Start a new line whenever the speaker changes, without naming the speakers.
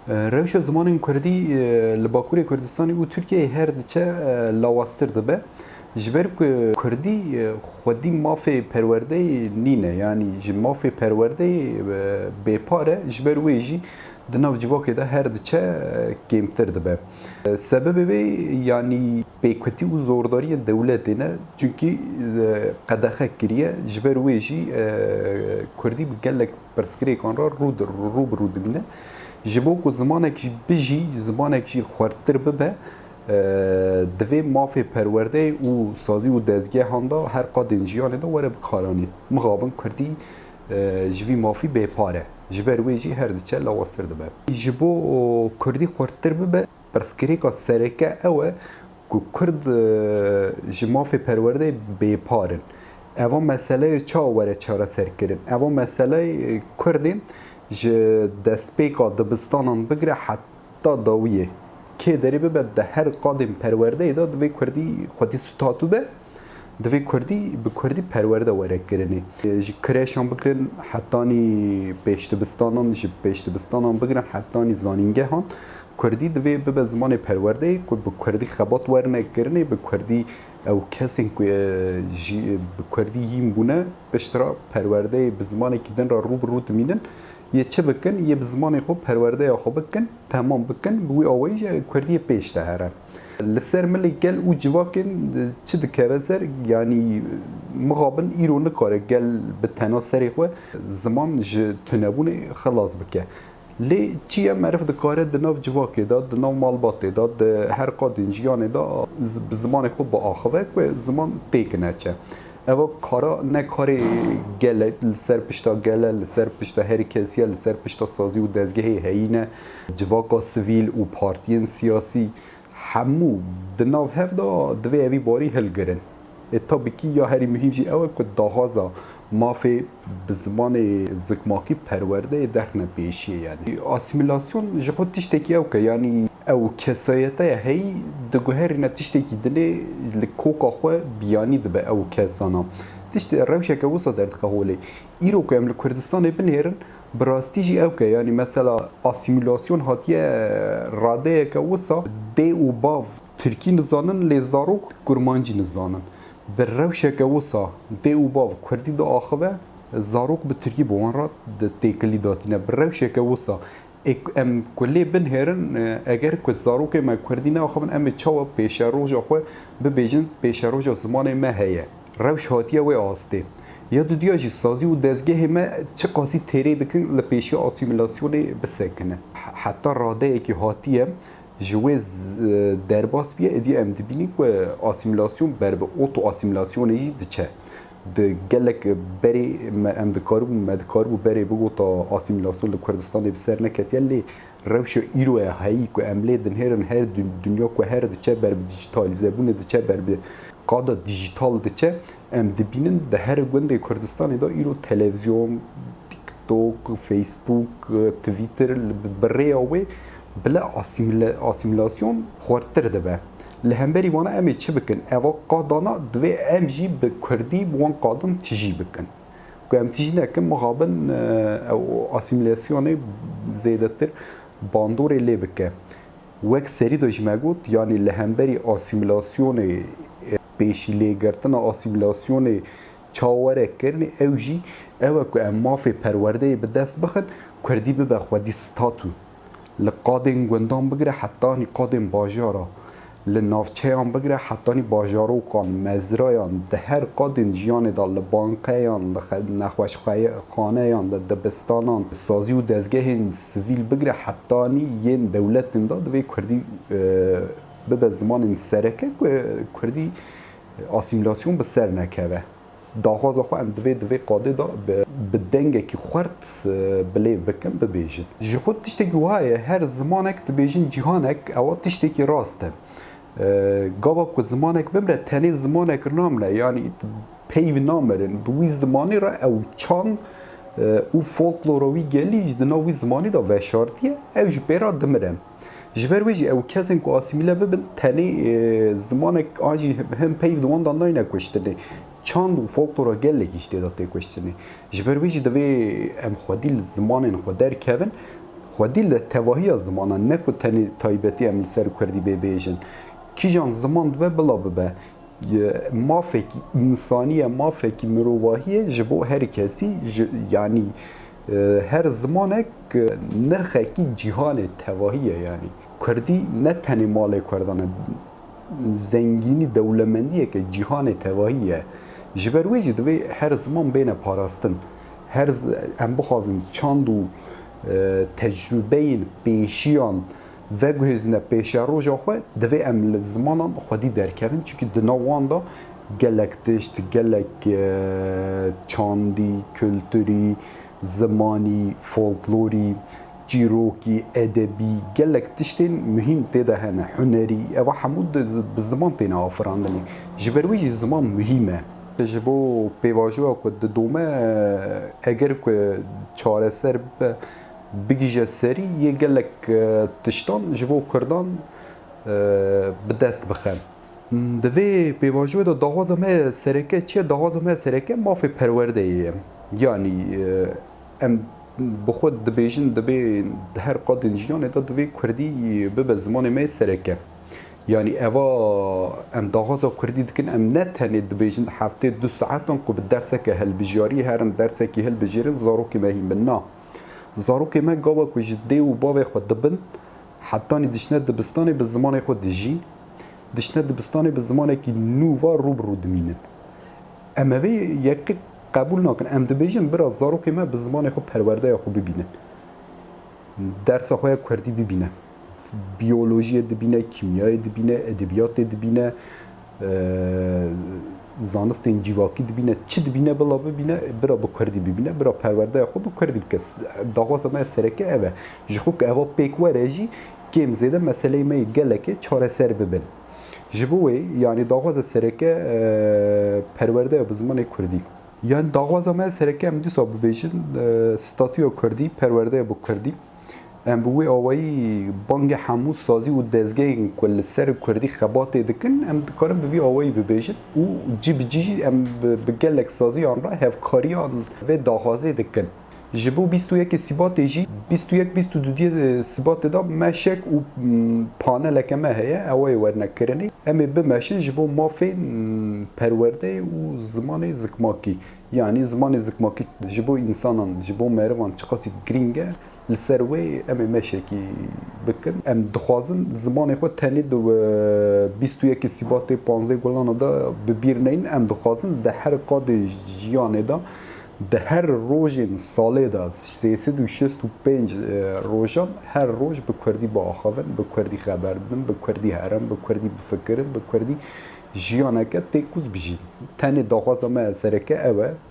روش زمان کردی لباکوری کردستانی و ترکیه هر دیچه لاواستر دبه جبر کردی خودی مافی پرورده نینه یعنی مافی پرورده بپاره جبر ویجی دناف جواکه ده هر دیچه کمتر دبه سبب به یعنی بیکتی و زورداری دولت نه چونکی قدخه کریه جبر ویجی کردی بگلک پرسکری کان را رو برود بینه جبو کو زمانك بيجي زمانك خوارتر ببه دوی مافی پرورده و سازی و دزگه هنده هر قادن جیانه دا وره بکارانی مغابن کردی جوی مافی بپاره جبر ویجی هر دیچه لواسر دبه جبو کردی خوارتر ببه برسکری که سرکه اوه که کرد جمافی پرورده بپارن اوا مسئله چا وره چاره سر کرن اوا مسئله کردیم ج دست پیکا دبستانان بگره حتی داویه که داری به ده هر قادم پرورده ایدا دوی کردی خودی ستاتو به دوی کردی به کردی پرورده وره کرنی ج کرشان بگرن حتی نی پیش دبستانان ج پیش دبستانان بگرن حتی نی زانینگه هان کردی دوی به زمان پرورده که به کردی خبات ورنه کرنی به کردی او کسی که به کردی ییم بونه بشترا پرورده به زمان که دن را رو برود مینن یه چه بکن یه بزمان خوب پرورده یا خوب بکن تمام بکن بوی آویج کردی پیش دهره لسر ملی گل او جواکن چه دکه بزر یعنی مقابل ایرو نکاره گل به تنها سری خو زمان ج تنبونه خلاص بکه لی چیه معرف دکاره دناف جواکی داد دناف مالباتی داد هر قادن جیانه دا زمان خوب با آخوه و زمان تیکنه چه اما کارا نه کاری گله لسر پشتا گله لسر پشتا هر کسیه لسر پشتا سازی و دزگه هینه جواکا سویل و پارتین سیاسی همو دناو هفدا دوی اوی باری هل گرن اتا بکی یا هری مهم جی اوه که داهازا مافی بزمان زکماکی پرورده درخنه پیشیه یعنی آسیمیلاسیون جخود تشتکی او که یعنی او کسایته هی دگوهری نتشتکی دنه لکوکا خواه بیانی دبه او کسانا تشت روشه که وصا درد قهوله ایرو که امل کردستان بنهرن براستی جی او که یعنی مثلا آسیمیلاسیون هاتیه راده که وصا دی و باو ترکی نزانن لیزاروک گرمانجی نزانن بر روشه که وصا دی و باو کردی دا آخوه زاروک به ترکی بوان را تیکلی داتینه بر روشه که وصا ام کلی بنهرن اگر که زاروک ما کردی نه آخوان ام چاو پیش روز آخوه ببیجن پیش روز زمان ما هیه روش هاتیه و آسته یا دو دیاجی سازی و دزگه ما چه قاسی تیره دکن لپیشی آسیمیلاسیون بسکنه حتی راده ای که هاتیه جوز درباس بیه ادی ام دبینی که آسیمیلاسیون بر به اوتو آسیمیلاسیون ایجی چه د گلک بری ام دکارو بری بگو تا آسیمیلاسیون لکردستان بسر نکت یلی روش ایرو هایی که عمله دنهرن هر دنیا که هر دچه بر دیجیتالیزه بونه دچه بر قادا دیجیتال دچه ام دبینن ده هر گنده کردستان دا ایرو تلویزیون تیک توک فیسبوک تویتر بره آوه بلا آسیمیلاسیون خورتر دبه لهمبری وانا امی چه بکن اوا قادانا دوی ام جی به کردی وان قادم تیجی بکن که ام تیجی نکن مقابل او آسیمیلاسیون زیده تر باندور لی بکن وک سری داشت مگود یعنی لهمبری آسیمیلاسیون پیشی لیگرتن آسیمیلاسیون چاوره کرنی او جی او که ام مافی پرورده به دست بخد کردی به خودی ستاتو لقادن گندان بگره حتی نی قادن باجارا لنافچه‌یان بگره حتی نی باجاروکان مزرایان ده هر قادن جیان دا لبانکیان نخوش خانه‌یان دبستانان سازی و دزگه سویل بگره حتی نی ین دولت دا دوی کردی به زمان سرکه کردی آسیمیلاسیون به سر نکوه داخوازا خو ام دوی قاده دا به دنگه که خورد بلیو بکن ببیجن جی خود تشتکی وایه هر زمانک تبیجن جیهانک او تشتکی راسته گاوا که زمانک بمره تنی زمانک نامره یعنی پیو نامرن بوی زمانی را او چان او فولکلوروی گلی جدناوی زمانی دا وشارتیه او جبیرا دمرن جبر ویجی او کسین که آسیمیله ببین تنی زمانک آجی هم پیو دوان دانای نکشتنی چند و فولکلورا گله کشته داده کشتنی جبر ویجی دوی ام خودی زمان خود در کبن خودی لتواهی زمانه نکو تنی تایبتی ام لسر کردی ببیجن کیجان زمان دو بلا ببه مافی کی انسانیه مافی کی مروواهیه جبو هر کسی یعنی هر زمانه نرخه کی جهان تواهیه یعنی کردی نه تنی مال کردانه زنگینی دولمندیه که جهان تواهیه جبرویجی دوی هر زمان بین پاراستن هر ام بخوازن چند و تجربه پیشیان و گهزنه پیش روزا خو دوی ام زمانان خودی درکوین چون دنوان دا گلک تشت گلک چاندی کلتوری زمانی فولکلوری جیروکی ادبی گلک تشتین مهم تیده هنه هنری او حمود بزمان تینا آفراندنی جبرویجی زمان مهمه جبو پêvajoya ku di dome eger ku çareser bigîje serî yê gelek tiştan ji bo Kurdan bi dest bixin. Di vê pêvajoya da daxwaza me sereke çi ye daxwaza me sereke mafê Perwerdehiyê ye. Yanî em bi xwe dibêjin divê di her qadên jiyanê da divê Kurdî bibe zimanê me sereke. Yani eva em daxwaza Kurdî dikin em ne tenê dibêjin heftê 2 saetan ku bi derseke hilbijarî herin dersekî hilbijêrin zarokê me hîn bin na. Zarokê me gava ku ji dê û bavê xwe dibin hetanî dişne dibistanê bi zimanê xwe dijîn dişne dibistanê bi zimanekî nû va rûbirû dimînin. Em evê yekê qebûl nakin em dibêjin bira zarokê me bi zimanê xwe perwerdeya xwe bibînin. Dersa xwe ya Kurdî bibîne. Biyolojiye dibine, kimyaya dibine, edebiyatê dibine, zanistên civakî dibine, çi dibine bila bibine, bira bi Kurdî bibine, bira perwerdeya xwe bi Kurdî bike. Daxwaza me sereke ev e. Ji xwe ku eva pêk were jî kêm zêde meseleyê me gelekê çareser bibin. Ji bo wê yanî daxwaza sereke perwerdeya bi zimanê Kurdî. Yani daxwaza me sereke em dîsa bibêjin statûya Kurdî, perwerdeya bi Kurdî. Em bi wê awayî bangê hemû sazî û dezgehên ku li ser Kurdî xebatê dikin em dikarin bi vî awayî bibêjin û cî bi cî jî em bi gelek saziyan re hevkariyan vê daxwazê dikin. Ji bo 21 Sîbatê jî 21-22 Sîbatê da meşek û paneleke me heye awayê wernekirinê em ê bimeşin ji bo mafên perwerdeyê û zimanê zikmakî. Yani zimanê zikmakî ji bo însanan, ji bo merivan çiqasî girîng e li ser wê em ê meşekî bikin. Em dixwazin zimanê xwe tenê di 21 Sîbatê 15 Gulana da bibîr neyin em dixwazin di her qadê jiyanê da di her rojên salê da 365 rojan her roj bi Kurdî biaxivin, bi Kurdî xeber bibin, bi Kurdî herin, bi Kurdî bifikirin, bi Kurdî jiyaneke têkûz bijîn. Tenê daxwaza me sereke ew e